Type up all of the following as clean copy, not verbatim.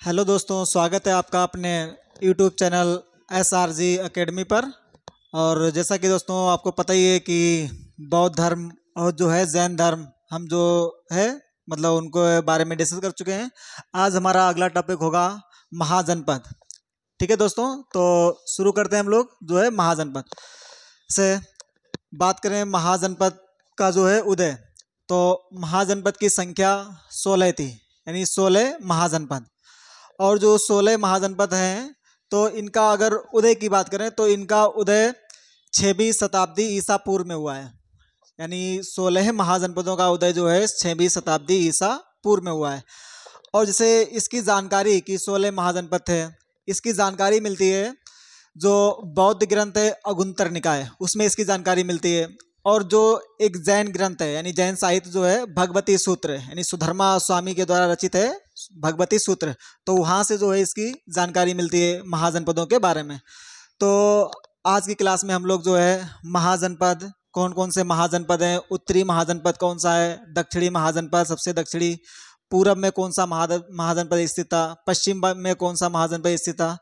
Hello दोस्तों, स्वागत है आपका अपने यूट्यूब चैनल SRG एकेडमी पर। और जैसा कि दोस्तों आपको पता ही है कि बौद्ध धर्म और जो है जैन धर्म हम जो है मतलब उनको बारे में डिस्कस कर चुके हैं। आज हमारा अगला टॉपिक होगा महाजनपद। ठीक है दोस्तों, तो शुरू करते हैं हम लोग जो है महाजनपद से। बात करें महाजनपद का जो है उदय, तो महाजनपद की संख्या 16 थी, यानी 16 महाजनपद। और जो 16 महाजनपद हैं तो इनका अगर उदय की बात करें तो इनका उदय 6वीं शताब्दी ईसा पूर्व में हुआ है। यानी 16 महाजनपदों का उदय जो है 6वीं शताब्दी ईसा पूर्व में हुआ है। और जैसे इसकी जानकारी कि 16 महाजनपद थे, इसकी जानकारी मिलती है जो बौद्ध ग्रंथ है अगुंतर निकाय, उसमें इसकी जानकारी मिलती है। और जो एक जैन ग्रंथ है यानी जैन साहित्य जो है भगवती सूत्र यानी सुधर्मा स्वामी के द्वारा रचित है भगवती सूत्र, तो वहाँ से जो है इसकी जानकारी मिलती है महाजनपदों के बारे में। तो आज की क्लास में हम लोग जो है महाजनपद कौन कौन से महाजनपद हैं, उत्तरी महाजनपद कौन सा है, दक्षिणी महाजनपद सबसे दक्षिणी, पूरब में कौन सा महाजनपद स्थित था, पश्चिम में कौन सा महाजनपद स्थित था,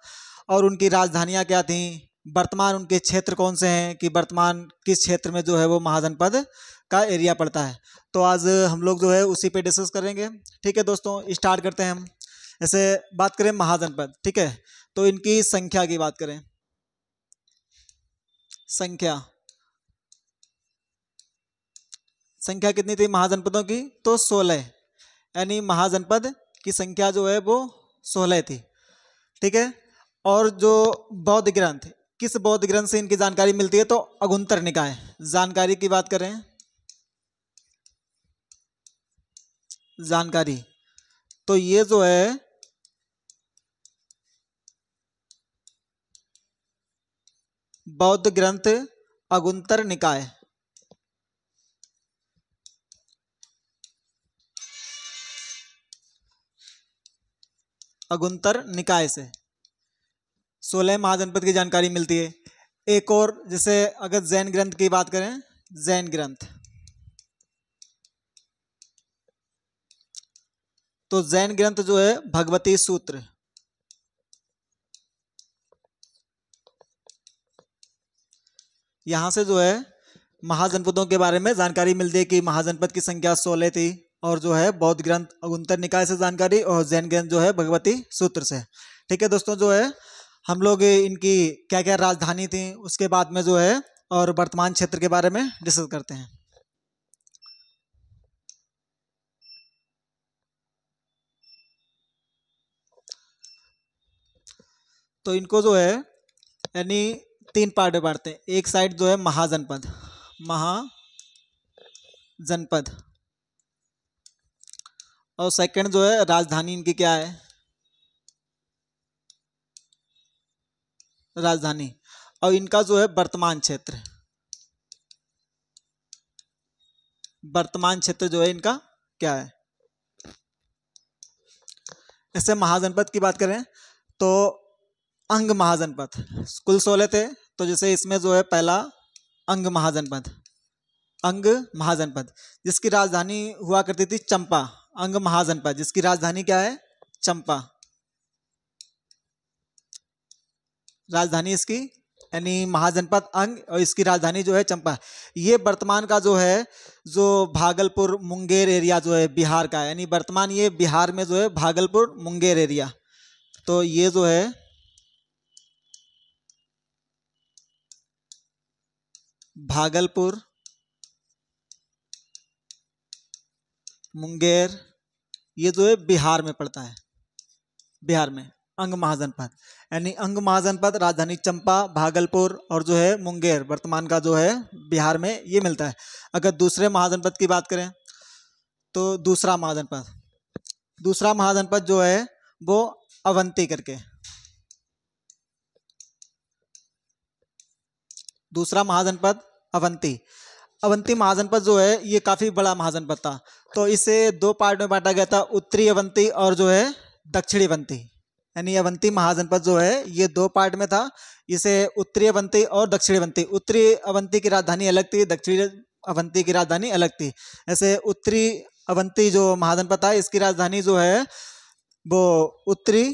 और उनकी राजधानियाँ क्या थीं, वर्तमान उनके क्षेत्र कौन से हैं कि वर्तमान किस क्षेत्र में जो है वो महाजनपद का एरिया पड़ता है। तो आज हम लोग जो है उसी पे डिस्कस करेंगे। ठीक है दोस्तों, स्टार्ट करते हैं हम। ऐसे बात करें महाजनपद, ठीक है, तो इनकी संख्या की बात करें। संख्या कितनी थी महाजनपदों की, तो 16, यानी महाजनपद की संख्या जो है वो 16 थी। ठीक है। और जो बौद्ध ग्रंथ, किस बौद्ध ग्रंथ से इनकी जानकारी मिलती है, तो अगुंतर निकाय। जानकारी की बात करें, जानकारी तो ये जो है बौद्ध ग्रंथ अगुंतर निकाय, अगुंतर निकाय से 16 महाजनपद की जानकारी मिलती है। एक और जैसे अगर जैन ग्रंथ की बात करें, जैन ग्रंथ, तो जैन ग्रंथ जो है भगवती सूत्र, यहां से जो है महाजनपदों के बारे में जानकारी मिलती है कि महाजनपद की संख्या 16 थी। और जो है बौद्ध ग्रंथ अगुंतर निकाय से जानकारी, और जैन ग्रंथ जो है भगवती सूत्र से। ठीक है दोस्तों, जो है हम लोग इनकी क्या क्या राजधानी थी उसके बाद में जो है और वर्तमान क्षेत्र के बारे में डिस्कस करते हैं। तो इनको जो है यानी 3 पार्ट में बांटते हैं। एक साइड जो है महाजनपद, महाजनपद, और सेकंड जो है राजधानी इनकी क्या है, राजधानी, और इनका जो है वर्तमान क्षेत्र, वर्तमान क्षेत्र जो है इनका क्या है। ऐसे महाजनपद की बात करें तो अंग महाजनपद कुल 16 थे, तो जैसे इसमें जो है पहला अंग महाजनपद, अंग महाजनपद जिसकी राजधानी हुआ करती थी चंपा। अंग महाजनपद जिसकी राजधानी क्या है, चंपा, राजधानी इसकी यानी महाजनपद अंग, और इसकी राजधानी जो है चंपा। ये वर्तमान का जो है जो भागलपुर मुंगेर एरिया जो है बिहार का है, यानी वर्तमान ये बिहार में जो है भागलपुर मुंगेर एरिया, तो ये जो है भागलपुर मुंगेर, ये जो है बिहार में पड़ता है, बिहार में अंग महाजनपद, यानी अंग महाजनपद राजधानी चंपा, भागलपुर और जो है मुंगेर वर्तमान का जो है बिहार में ये मिलता है। अगर दूसरे महाजनपद की बात करें तो दूसरा महाजनपद जो है वो अवंती करके, दूसरा महाजनपद अवंती। अवंती महाजनपद जो है ये काफ़ी बड़ा महाजनपद था, तो इसे 2 पार्ट में बांटा गया था, उत्तरी अवंती और जो है दक्षिणी अवंती। यानी अवंती महाजनपद जो है ये 2 पार्ट में था, इसे उत्तरी अवंती और दक्षिणी अवंती। उत्तरी अवंती की राजधानी अलग थी, दक्षिणी अवंती की राजधानी अलग थी। ऐसे उत्तरी अवंती जो महाजनपद था इसकी राजधानी जो है वो उत्तरी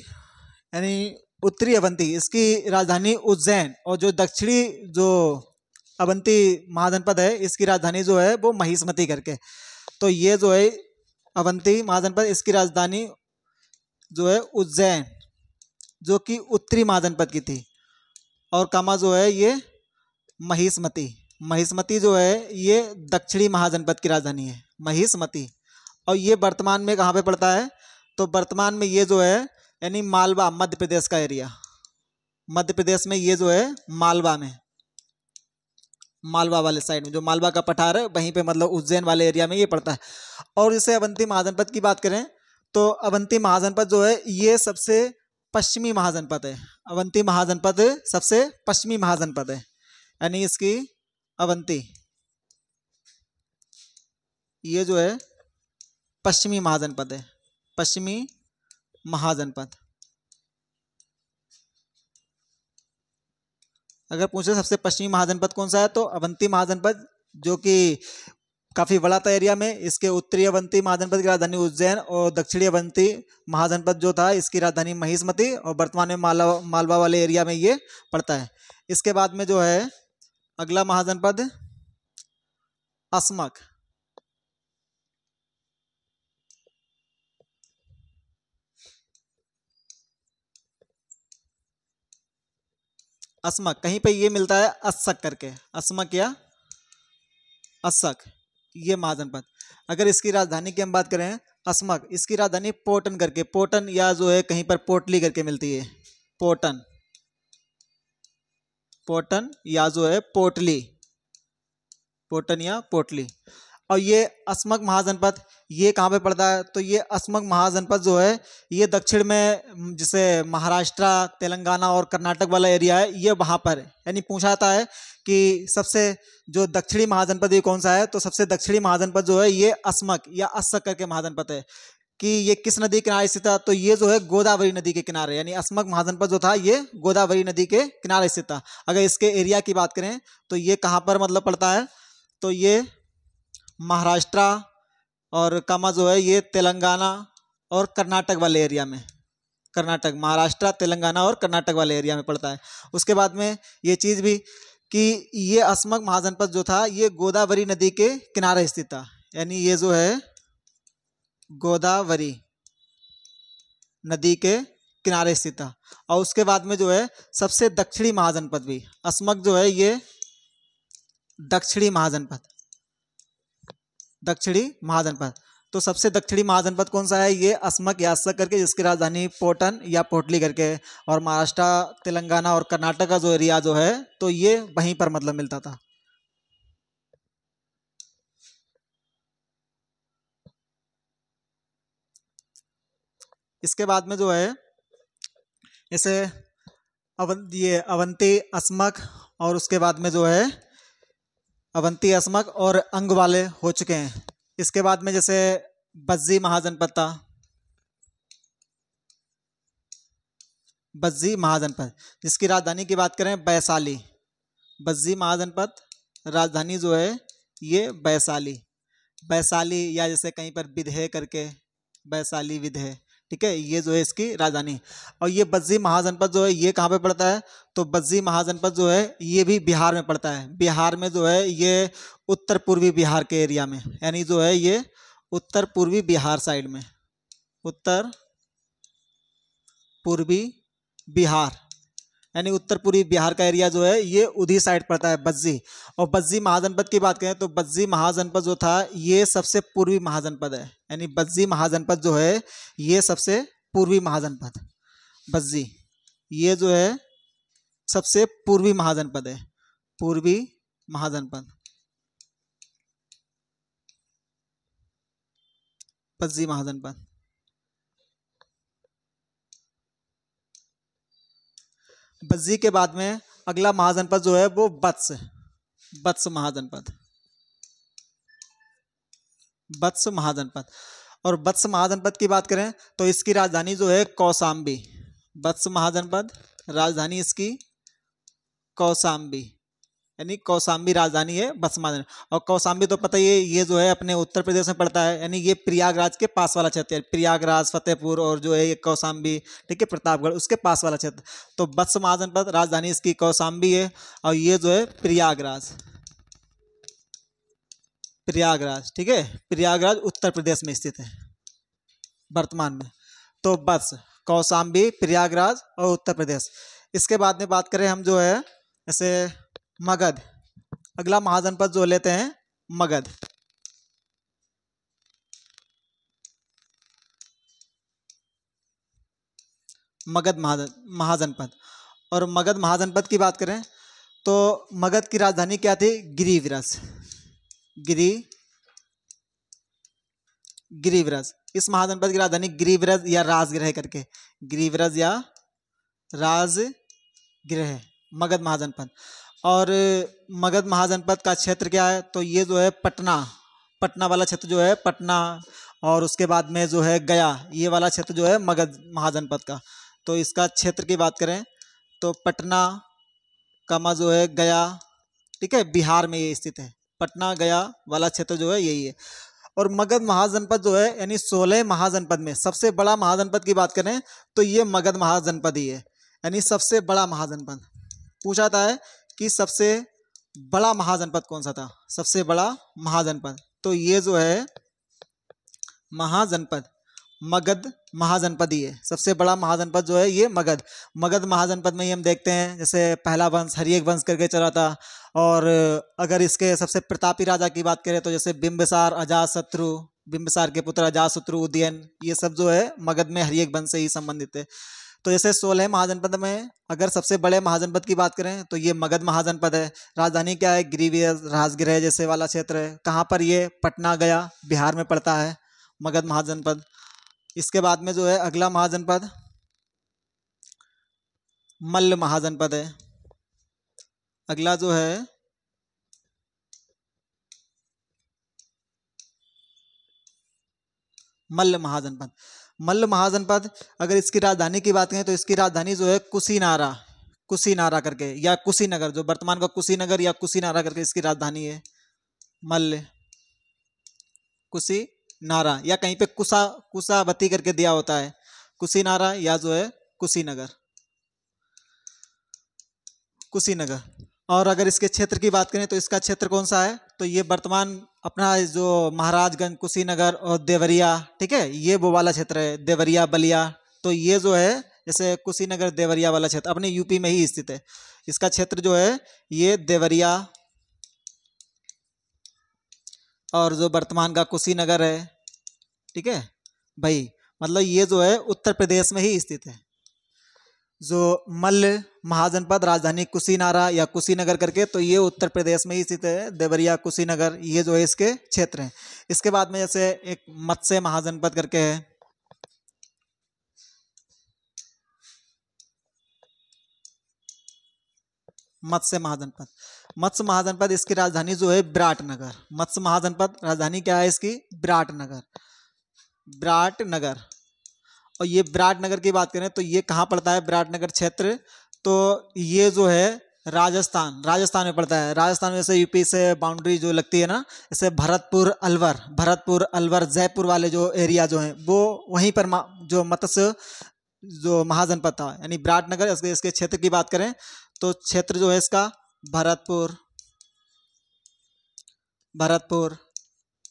यानी उत्तरी अवंती, इसकी राजधानी उज्जैन, और जो दक्षिणी जो अवंती महाजनपद है इसकी राजधानी जो है वो महिष्मती करके। तो ये जो है अवंती महाजनपद, इसकी राजधानी जो है उज्जैन, जो कि उत्तरी महाजनपद की थी, और कामा जो है ये महिष्मती। महिष्मती जो है ये दक्षिणी महाजनपद की राजधानी है, महिष्मती। और ये वर्तमान में कहाँ पे पड़ता है, तो वर्तमान में ये जो है यानी मालवा, मध्य प्रदेश का एरिया, मध्य प्रदेश में ये जो है मालवा में, मालवा वाले साइड में, जो मालवा का पठार है वहीं पे, मतलब उज्जैन वाले एरिया में ये पड़ता है। और इसे अवंती महाजनपद की बात करें तो अवंती महाजनपद जो है ये सबसे पश्चिमी महाजनपद है। अवंती महाजनपद सबसे पश्चिमी महाजनपद है, यानी इसकी अवंती ये जो है पश्चिमी महाजनपद है, पश्चिमी महाजनपद। अगर पूछे सबसे पश्चिमी महाजनपद कौन सा है तो अवंती महाजनपद, जो कि काफ़ी बड़ा था एरिया में। इसके उत्तरी अवंती महाजनपद की राजधानी उज्जैन, और दक्षिणी अवंती महाजनपद जो था इसकी राजधानी महिष्मती, और वर्तमान में मालवा वाले एरिया में ये पड़ता है। इसके बाद में जो है अगला महाजनपद असमक। असमक कहीं पे ये मिलता है अस्सक करके, असमक या अस्सक, ये महाजनपद। अगर इसकी राजधानी की हम बात करें असमक, इसकी राजधानी पोटन करके, पोटन या जो है कहीं पर पोटली करके मिलती है, पोटन, पोटन या जो है पोटली, पोटन या पोटली। और ये असमक महाजनपद ये कहाँ पे पड़ता है, तो ये असमक महाजनपद जो है ये दक्षिण में, जिसे महाराष्ट्र, तेलंगाना और कर्नाटक वाला एरिया है, ये वहाँ पर है। यानी पूछा जाता है कि सबसे जो दक्षिणी महाजनपद ये कौन सा है, तो सबसे दक्षिणी महाजनपद जो है ये असमक या अस्सक करके महाजनपद है। कि ये किस नदी के किनारे स्थित था, तो ये जो है गोदावरी नदी के किनारे, यानी असमक महाजनपद जो था ये गोदावरी नदी के किनारे स्थित था। अगर इसके एरिया की बात करें तो ये कहाँ पर मतलब पड़ता है, तो ये महाराष्ट्र और कामा जो है ये तेलंगाना और कर्नाटक वाले एरिया में, कर्नाटक, महाराष्ट्र, तेलंगाना और कर्नाटक वाले एरिया में पड़ता है। उसके बाद में ये चीज़ भी कि ये असमक महाजनपद जो था ये गोदावरी नदी के किनारे स्थित था, यानी ये जो है गोदावरी नदी के किनारे स्थित था। और उसके बाद में जो है सबसे दक्षिणी महाजनपद भी असमक जो है ये दक्षिणी महाजनपद, दक्षिणी महाजनपद। तो सबसे दक्षिणी महाजनपद कौन सा है, ये असमक या अस्सक करके, जिसकी राजधानी पोटन या पोटली करके, और महाराष्ट्र, तेलंगाना और कर्नाटक का जो एरिया जो है तो ये वहीं पर मतलब मिलता था। इसके बाद में जो है इसे ये अवंती, असमक, और उसके बाद में जो है अवंती, असमक और अंग वाले हो चुके हैं। इसके बाद में जैसे बज्जी महाजनपद था, बज्जी महाजनपद, जिसकी राजधानी की बात करें वैशाली, बज्जी महाजनपद राजधानी जो है ये वैशाली, वैशाली या जैसे कहीं पर विधे करके, वैशाली विधे, ठीक है, ये जो है इसकी राजधानी। और ये बज्जी महाजनपद जो है ये कहाँ पे पड़ता है, तो बज्जी महाजनपद जो है ये भी बिहार में पड़ता है। बिहार में जो है ये उत्तर पूर्वी बिहार के एरिया में, यानी जो है ये उत्तर पूर्वी बिहार साइड में, उत्तर पूर्वी बिहार, यानी उत्तर पूर्वी बिहार का एरिया जो है ये उधर साइड पड़ता है बज्जी। और बज्जी महाजनपद की बात करें तो बज्जी महाजनपद जो था ये सबसे पूर्वी महाजनपद है, यानी बज्जी महाजनपद जो है ये सबसे पूर्वी महाजनपद, बज्जी ये जो है सबसे पूर्वी महाजनपद है, पूर्वी महाजनपद, बज्जी महाजनपद। बज्जी के बाद में अगला महाजनपद जो है वो वत्स, वत्स महाजनपद, वत्स महाजनपद। और वत्स महाजनपद की बात करें तो इसकी राजधानी जो है कौशाम्बी, वत्स महाजनपद राजधानी इसकी कौशाम्बी, यानी कौशाम्बी राजधानी है बत्स महाजन। और कौशाम्बी तो पता ही है, ये जो है अपने उत्तर प्रदेश में पड़ता है, यानी ये प्रयागराज के पास वाला क्षेत्र है। प्रयागराज, फतेहपुर और जो है ये कौशाम्बी, ठीक है, प्रतापगढ़, उसके पास वाला क्षेत्र। तो बत्स महाजनपद राजधानी इसकी कौशाम्बी है, और ये जो है प्रयागराज, प्रयागराज, ठीक है, प्रयागराज उत्तर प्रदेश में स्थित है वर्तमान में। तो बस कौशाम्बी, प्रयागराज और उत्तर प्रदेश। इसके बाद में बात करें हम जो है जैसे मगध, अगला महाजनपद जो लेते हैं मगध। मगध महाजनपद। और मगध महाजनपद की बात करें तो मगध की राजधानी क्या थी? गिरिव्रज। गिरिव्रज। इस महाजनपद की राजधानी गिरिव्रज या राजगृह करके, गिरिव्रज या राजगृह, मगध महाजनपद। और मगध महाजनपद का क्षेत्र क्या है? तो ये जो है पटना वाला क्षेत्र जो है, पटना, और उसके बाद में जो है गया, ये वाला क्षेत्र जो है मगध महाजनपद का। तो इसका क्षेत्र की बात करें तो पटना कामा जो है गया, ठीक है, बिहार में ये स्थित है। पटना गया वाला क्षेत्र जो है यही है। और मगध महाजनपद जो है यानी 16 महाजनपद में सबसे बड़ा महाजनपद की बात करें तो ये मगध महाजनपद ही है, यानी सबसे बड़ा महाजनपद। पूछा था है कि सबसे बड़ा महाजनपद कौन सा था? सबसे बड़ा महाजनपद, तो ये जो है महाजनपद मगध महाजनपद ही है। सबसे बड़ा महाजनपद जो है ये मगध महाजनपद में ही हम देखते हैं जैसे पहला वंश हरियक वंश करके चला था। और अगर इसके सबसे प्रतापी राजा की बात करें तो जैसे बिंबिसार, अजातशत्रु, बिंबिसार के पुत्र अजातशत्रु, उदयन, ये सब जो है मगध में हरियक वंश से ही संबंधित है। तो जैसे 16 महाजनपद में अगर सबसे बड़े महाजनपद की बात करें तो ये मगध महाजनपद है। राजधानी क्या है? गिरिव्रज, राजगृह जैसे वाला क्षेत्र है। कहाँ पर? ये पटना गया बिहार में पड़ता है मगध महाजनपद। इसके बाद में जो है अगला महाजनपद मल्ल महाजनपद है। अगला जो है मल्ल महाजनपद। मल्ल महाजनपद अगर इसकी राजधानी की बात करें तो इसकी राजधानी जो है कुशीनारा करके, या कुशीनगर, जो वर्तमान का कुशीनगर या कुशीनारा करके इसकी राजधानी है। मल्ल कुशीनारा, या कहीं पे कुशावती करके दिया होता है, कुशीनारा या जो है कुशीनगर। और अगर इसके क्षेत्र की बात करें तो इसका क्षेत्र कौन सा है? तो ये वर्तमान अपना जो महाराजगंज, कुशीनगर और देवरिया, ठीक है, ये वो वाला क्षेत्र है, देवरिया, बलिया। तो ये जो है जैसे कुशीनगर देवरिया वाला क्षेत्र अपने यूपी में ही स्थित है। इसका क्षेत्र जो है ये देवरिया और जो वर्तमान का कुशीनगर है, ठीक है भाई, मतलब ये जो है उत्तर प्रदेश में ही स्थित है। जो मल्ल महाजनपद राजधानी कुशीनारा या कुशीनगर करके, तो ये उत्तर प्रदेश में ही स्थित है। देवरिया, कुशीनगर, ये जो है इसके क्षेत्र हैं। इसके बाद में जैसे एक मत्स्य महाजनपद करके है, मत्स्य महाजनपद इसकी राजधानी जो है विराटनगर। मत्स्य महाजनपद राजधानी क्या है इसकी? विराटनगर। और ये विराटनगर की बात करें तो ये कहाँ पड़ता है? विराटनगर क्षेत्र, तो ये जो है राजस्थान में पड़ता है। राजस्थान में जैसे यूपी से बाउंड्री जो लगती है ना, जैसे भरतपुर अलवर जयपुर वाले जो एरिया जो हैं वो वहीं पर जो मत्स्य जो महाजनपद था, यानी विराटनगर। इसके क्षेत्र की बात करें तो क्षेत्र जो है इसका भरतपुर,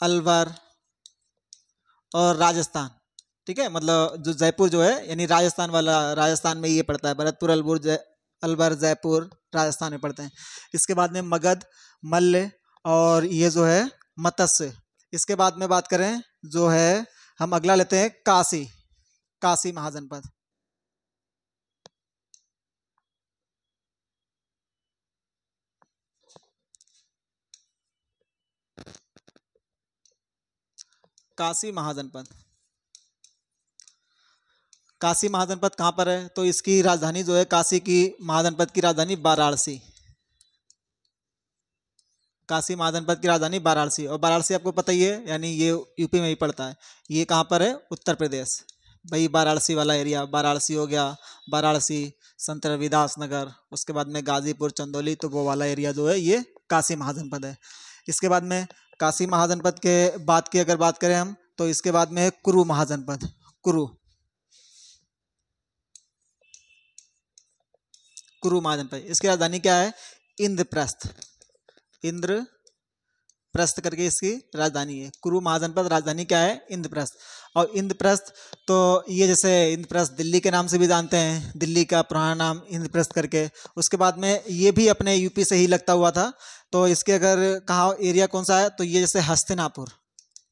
अलवर और राजस्थान, ठीक है, मतलब जो जयपुर जो है यानी राजस्थान में ये पड़ता है। भरतपुर, अलवर, जयपुर राजस्थान में पड़ते हैं। इसके बाद में मगध, मल्ल और ये जो है मत्स्य। इसके बाद में बात करें जो है हम अगला लेते हैं काशी महाजनपद। काशी महाजनपद कहाँ पर है? तो इसकी राजधानी जो है काशी की महाजनपद की राजधानी वाराणसी। काशी महाजनपद की राजधानी वाराणसी। और वाराणसी आपको पता ही है, यानी ये यूपी में ही पड़ता है। ये कहाँ पर है? उत्तर प्रदेश। भाई वाराणसी वाला एरिया, वाराणसी हो गया, वाराणसी, संत रविदास नगर, उसके बाद में गाजीपुर, चंदौली, तो वो वाला एरिया जो है ये काशी महाजनपद है। इसके बाद में काशी महाजनपद के बाद की अगर बात करें हम, तो इसके बाद में है कुरु महाजनपद। कुरु, कुरु महाजनपद, इसकी राजधानी क्या है? इंद्रप्रस्थ। इंद्रप्रस्थ करके इसकी राजधानी है। कुरु महाजनपद, राजधानी क्या है? इंद्रप्रस्थ। और इंद्रप्रस्थ, तो ये जैसे इंद्रप्रस्थ दिल्ली के नाम से भी जानते हैं, दिल्ली का पुराना नाम इंद्रप्रस्थ करके। उसके बाद में ये भी अपने यूपी से ही लगता हुआ था। तो इसके अगर कहाँ एरिया कौन सा है, तो ये जैसे हस्तिनापुर,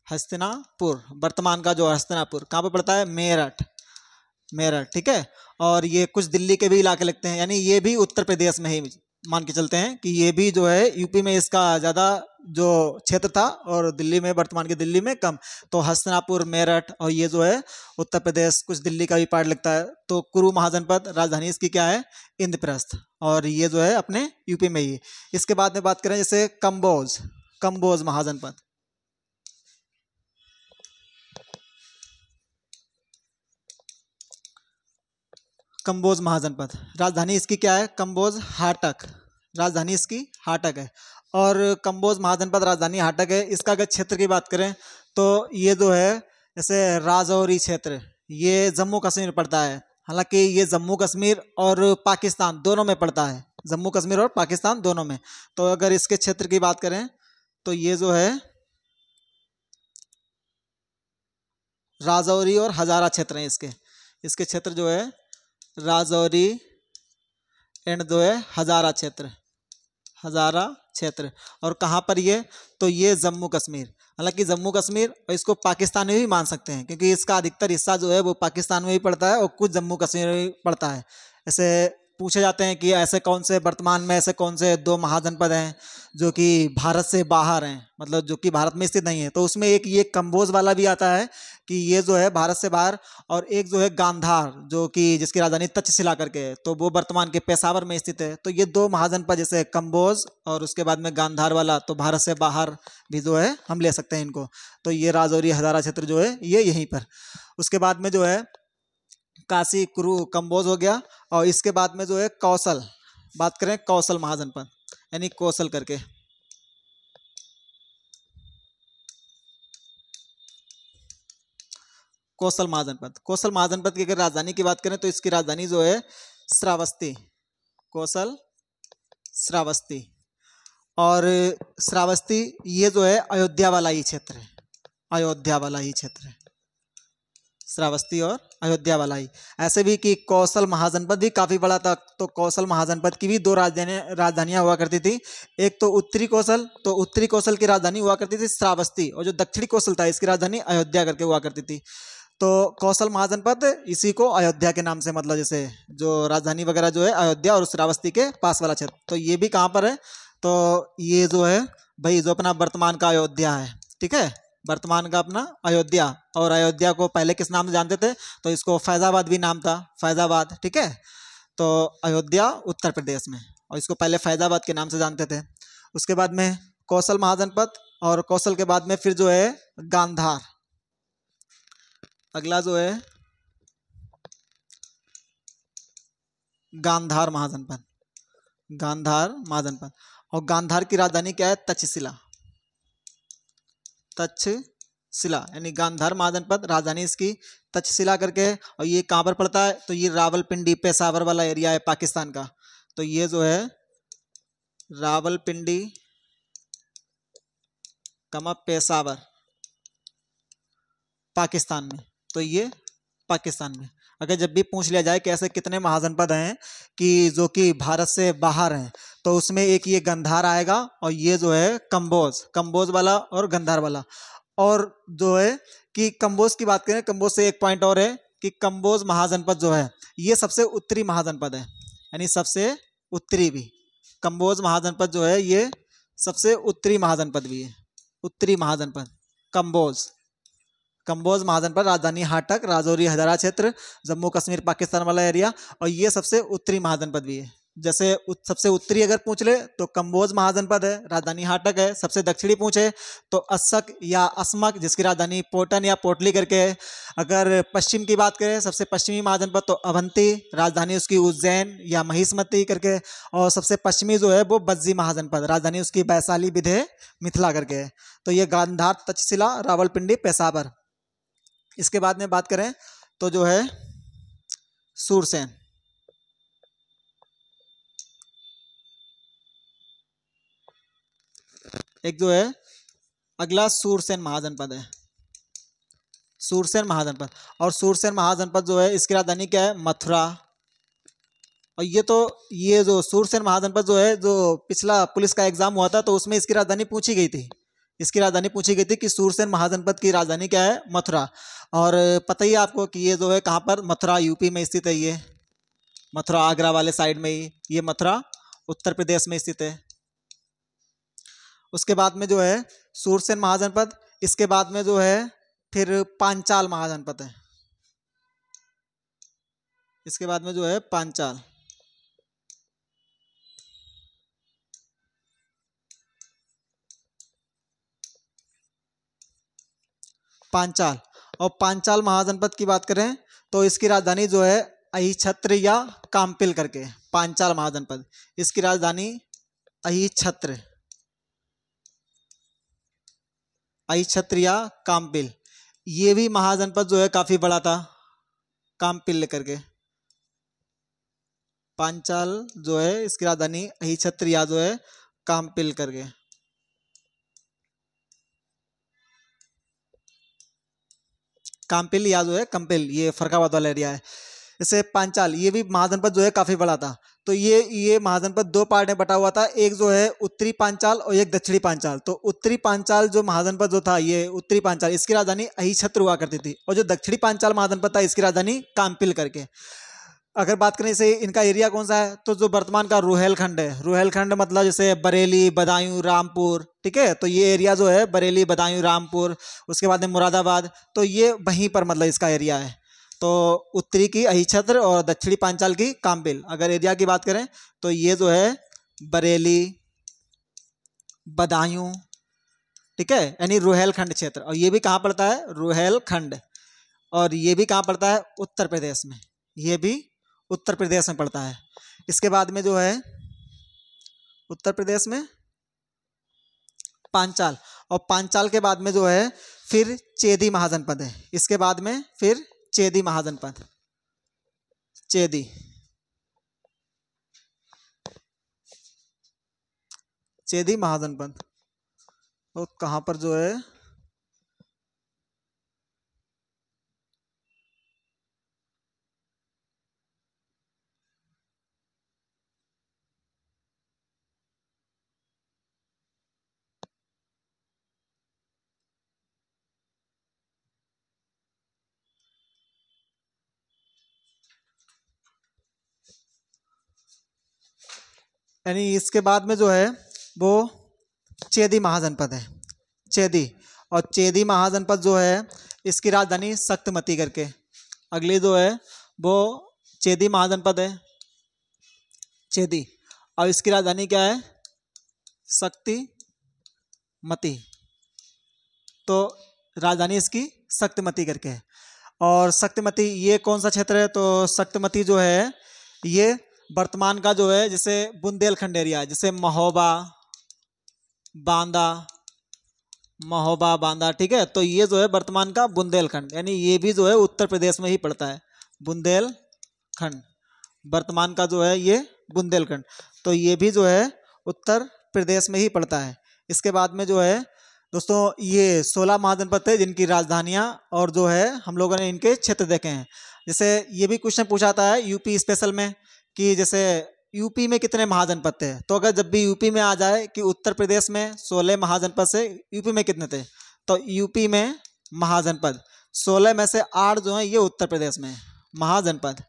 हस्तिनापुर वर्तमान का जो हस्तिनापुर कहाँ पे पड़ता है? मेरठ, मेरठ, ठीक है। और ये कुछ दिल्ली के भी इलाके लगते हैं, यानी ये भी उत्तर प्रदेश में ही मान के चलते हैं कि ये भी जो है यूपी में इसका ज़्यादा जो क्षेत्र था और दिल्ली में, वर्तमान के दिल्ली में कम। तो हस्तिनापुर, मेरठ, और ये जो है उत्तर प्रदेश, कुछ दिल्ली का भी पार्ट लगता है। तो कुरु महाजनपद, राजधानी इसकी क्या है? इंद्रप्रस्थ, और ये जो है अपने यूपी में ही। इसके बाद में बात करें जैसे कंबोज, कंबोज महाजनपद। कंबोज महाजनपद, राजधानी इसकी क्या है? कंबोज हाटक, राजधानी इसकी हाटक है। और कंबोज महाजनपद राजधानी हाटक है। इसका अगर क्षेत्र की बात करें तो ये जो है जैसे राजौरी क्षेत्र, ये जम्मू कश्मीर पड़ता है। हालांकि ये जम्मू कश्मीर और पाकिस्तान दोनों में पड़ता है, जम्मू कश्मीर और पाकिस्तान दोनों में। तो अगर इसके क्षेत्र की बात करें तो ये जो है राजौरी और हजारा क्षेत्र हैं इसके। इसके क्षेत्र जो है राजौरी एंड जो है हजारा क्षेत्र, हजारा क्षेत्र। और कहाँ पर ये? तो ये जम्मू कश्मीर। हालांकि जम्मू कश्मीर और इसको पाकिस्तान में भी मान सकते हैं, क्योंकि इसका अधिकतर हिस्सा जो है वो पाकिस्तान में भी पड़ता है और कुछ जम्मू कश्मीर में भी पड़ता है। ऐसे पूछे जाते हैं कि ऐसे कौन से वर्तमान में ऐसे कौन से दो महाजनपद हैं जो कि भारत से बाहर हैं, मतलब जो कि भारत में स्थित नहीं है। तो उसमें एक ये कंबोज वाला भी आता है कि ये जो है भारत से बाहर, और एक जो है गांधार जो कि जिसकी राजधानी तक्षशिला करके है, तो वो वर्तमान के पेशावर में स्थित है। तो ये दो महाजनपद जैसे कंबोज और उसके बाद में गांधार वाला, तो भारत से बाहर भी जो है हम ले सकते हैं इनको। तो ये राजौरी हजारा क्षेत्र जो है ये यहीं पर। उसके बाद में जो है काशी, कुरु, कंबोज हो गया। और इसके बाद में जो है कौशल, बात करें कौशल महाजनपद, यानी कौशल करके। कौशल महाजनपद, कौशल महाजनपद की अगर राजधानी की बात करें तो इसकी राजधानी जो है श्रावस्ती, कौशल श्रावस्ती। और श्रावस्ती ये जो है अयोध्या वाला ही क्षेत्र है, अयोध्या वाला ही क्षेत्र है श्रावस्ती, और अयोध्या वाला ही। ऐसे भी कि कौशल महाजनपद भी काफ़ी बड़ा था। तो कौशल महाजनपद की भी दो राजधानियाँ हुआ करती थी। एक तो उत्तरी कौशल, तो उत्तरी कौशल की राजधानी हुआ करती थी श्रावस्ती, और जो दक्षिणी कौशल था इसकी राजधानी अयोध्या करके हुआ करती थी। तो कौशल महाजनपद इसी को अयोध्या के नाम से, मतलब जैसे जो राजधानी वगैरह जो है अयोध्या और श्रावस्ती के पास वाला क्षेत्र। तो ये भी कहाँ पर है? तो ये जो है भाई जो अपना वर्तमान का अयोध्या है, ठीक है, वर्तमान का अपना अयोध्या। और अयोध्या को पहले किस नाम से जानते थे? तो इसको फैजाबाद भी नाम था, फैजाबाद, ठीक है। तो अयोध्या उत्तर प्रदेश में, और इसको पहले फैजाबाद के नाम से जानते थे। उसके बाद में कौशल महाजनपद, और कौशल के बाद में फिर जो है गांधार, अगला जो है गांधार महाजनपद, गांधार महाजनपद। और गांधार की राजधानी क्या है? तक्षशिला, तक्षशिला, यानी गांधार महाजनपद राजधानी इसकी तक्षशिला करके। और ये कहाँ पर पड़ता है? तो ये रावलपिंडी, पेशावर वाला एरिया है पाकिस्तान का। तो ये जो है रावलपिंडी कमा पेशावर, पाकिस्तान में। तो ये पाकिस्तान में। अगर जब भी पूछ लिया जाए कि ऐसे कितने महाजनपद हैं कि जो कि भारत से बाहर हैं, तो उसमें एक ये गांधार आएगा, और ये जो है कंबोज, कंबोज वाला और गांधार वाला। और जो है कि कंबोज की बात करें, कंबोज से एक पॉइंट और है कि कंबोज महाजनपद जो है ये सबसे उत्तरी महाजनपद है, यानी सबसे उत्तरी भी। कंबोज महाजनपद जो है ये सबसे उत्तरी महाजनपद भी है, उत्तरी महाजनपद कंबोज। कंबोज महाजनपद, राजधानी हाटक, राजौरी हजारा क्षेत्र, जम्मू कश्मीर पाकिस्तान वाला एरिया, और ये सबसे उत्तरी महाजनपद भी है। जैसे सबसे उत्तरी अगर पूछ ले तो कंबोज महाजनपद है, राजधानी हाटक है। सबसे दक्षिणी पूछे तो अस्सक या अस्मक, जिसकी राजधानी पोटन या पोटली करके है। अगर पश्चिम की बात करें, सबसे पश्चिमी महाजनपद तो अवंती, राजधानी उसकी उज्जैन या महिष्मती करके। और सबसे पश्चिमी जो है वो बज्जी महाजनपद, राजधानी उसकी वैशाली विधे मिथिला करके है। तो ये गांधार, तक्षशिला, रावलपिंडी, पेशावर। इसके बाद में बात करें तो जो है सूरसेन, एक जो है अगला सूरसेन महाजनपद है, सूरसेन महाजनपद। और सूरसेन महाजनपद जो है इसकी राजधानी क्या है, मथुरा। और ये जो सूरसेन महाजनपद जो है, जो पिछला पुलिस का एग्जाम हुआ था तो उसमें इसकी राजधानी पूछी गई थी, इसकी राजधानी पूछी गई थी कि सूरसेन महाजनपद की राजधानी क्या है, मथुरा। और पता ही है आपको कि ये जो है कहाँ पर, मथुरा यूपी में स्थित है। ये मथुरा आगरा वाले साइड में ही, ये मथुरा उत्तर प्रदेश में स्थित है। उसके बाद में जो है सूरसेन महाजनपद, इसके बाद में जो है फिर पांचाल महाजनपद है, इसके बाद में जो है पांचाल। पांचाल और पांचाल महाजनपद की बात करें तो इसकी राजधानी जो है अहिछत्र या काम्पिल करके। पांचाल महाजनपद, इसकी राजधानी अहिछत्र, अहिछत्र या काम्पिल। ये भी महाजनपद जो है काफी बड़ा था, काम्पिल करके। पांचाल जो है इसकी राजधानी अहिछत्र या जो है काम्पिल करके। काम्पिल या जो है कंपिल, ये फरकाबाद वाला एरिया है। जैसे पांचाल, ये भी महाजनपद जो है काफी बड़ा था। तो ये महाजनपद दो पार्ट में बटा हुआ था, एक जो है उत्तरी पांचाल और एक दक्षिणी पांचाल। तो उत्तरी पांचाल जो महाजनपद जो था, ये उत्तरी पांचाल, इसकी राजधानी अहिछत्र हुआ करती थी। और जो दक्षिणी पांचाल महाजनपद था, इसकी राजधानी काम्पिल करके। अगर बात करें इसे, इनका एरिया कौन सा है, तो जो वर्तमान का रुहेलखंड है, रुहेलखंड मतलब जैसे बरेली, बदायूं, रामपुर, ठीक है। तो ये एरिया जो है बरेली, बदायूं, रामपुर, उसके बाद में मुरादाबाद, तो ये वहीं पर मतलब इसका एरिया है। तो उत्तरी की अहिछत्र और दक्षिणी पांचाल की काम्पिल। अगर एरिया की बात करें तो ये जो है बरेली, बदायूं, ठीक है, यानी रुहेलखंड क्षेत्र। और ये भी कहाँ पड़ता है, रुहेलखंड। और ये भी कहाँ पड़ता है, उत्तर प्रदेश में, ये भी उत्तर प्रदेश में पड़ता है। इसके बाद में जो है उत्तर प्रदेश में पांचाल, और पांचाल के बाद में जो है फिर चेदी महाजनपद है। इसके बाद में फिर चेदी महाजनपद, चेदी, चेदी महाजनपद। और कहाँ पर जो है यानी इसके बाद में जो है वो चेदी महाजनपद है, चेदी। और चेदी महाजनपद जो है इसकी राजधानी शक्तिमती करके। अगली जो है वो चेदी महाजनपद है, चेदी, और इसकी राजधानी क्या है, शक्तिमती। तो राजधानी इसकी शक्तिमती करके है। और शक्तिमती ये कौन सा क्षेत्र है, तो शक्तिमती जो है ये वर्तमान का जो है जैसे बुंदेलखंड एरिया, जैसे महोबा, बांदा, महोबा, बांदा, ठीक है। तो ये जो है वर्तमान का बुंदेलखंड, यानी ये भी जो है उत्तर प्रदेश में ही पड़ता है। बुंदेलखंड वर्तमान का जो है ये बुंदेलखंड, तो ये भी जो है उत्तर प्रदेश में ही पड़ता है। इसके बाद में जो है दोस्तों ये 16 महाजनपद थे जिनकी राजधानियाँ और जो है हम लोगों ने इनके क्षेत्र देखे हैं। जैसे ये भी क्वेश्चन पूछा था यूपी स्पेशल में कि जैसे यूपी में कितने महाजनपद थे, तो अगर जब भी यूपी में आ जाए कि उत्तर प्रदेश में 16 महाजनपद से यूपी में कितने थे, तो यूपी में महाजनपद 16 में से 8 जो है ये उत्तर प्रदेश में महाजनपद।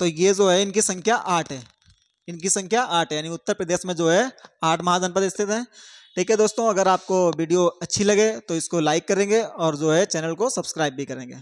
तो ये जो है इनकी संख्या 8 है, इनकी संख्या 8 है, यानी उत्तर प्रदेश में जो है 8 महाजनपद स्थित हैं। ठीक है दोस्तों, अगर आपको वीडियो अच्छी लगे तो इसको लाइक करेंगे और जो है चैनल को सब्सक्राइब भी करेंगे।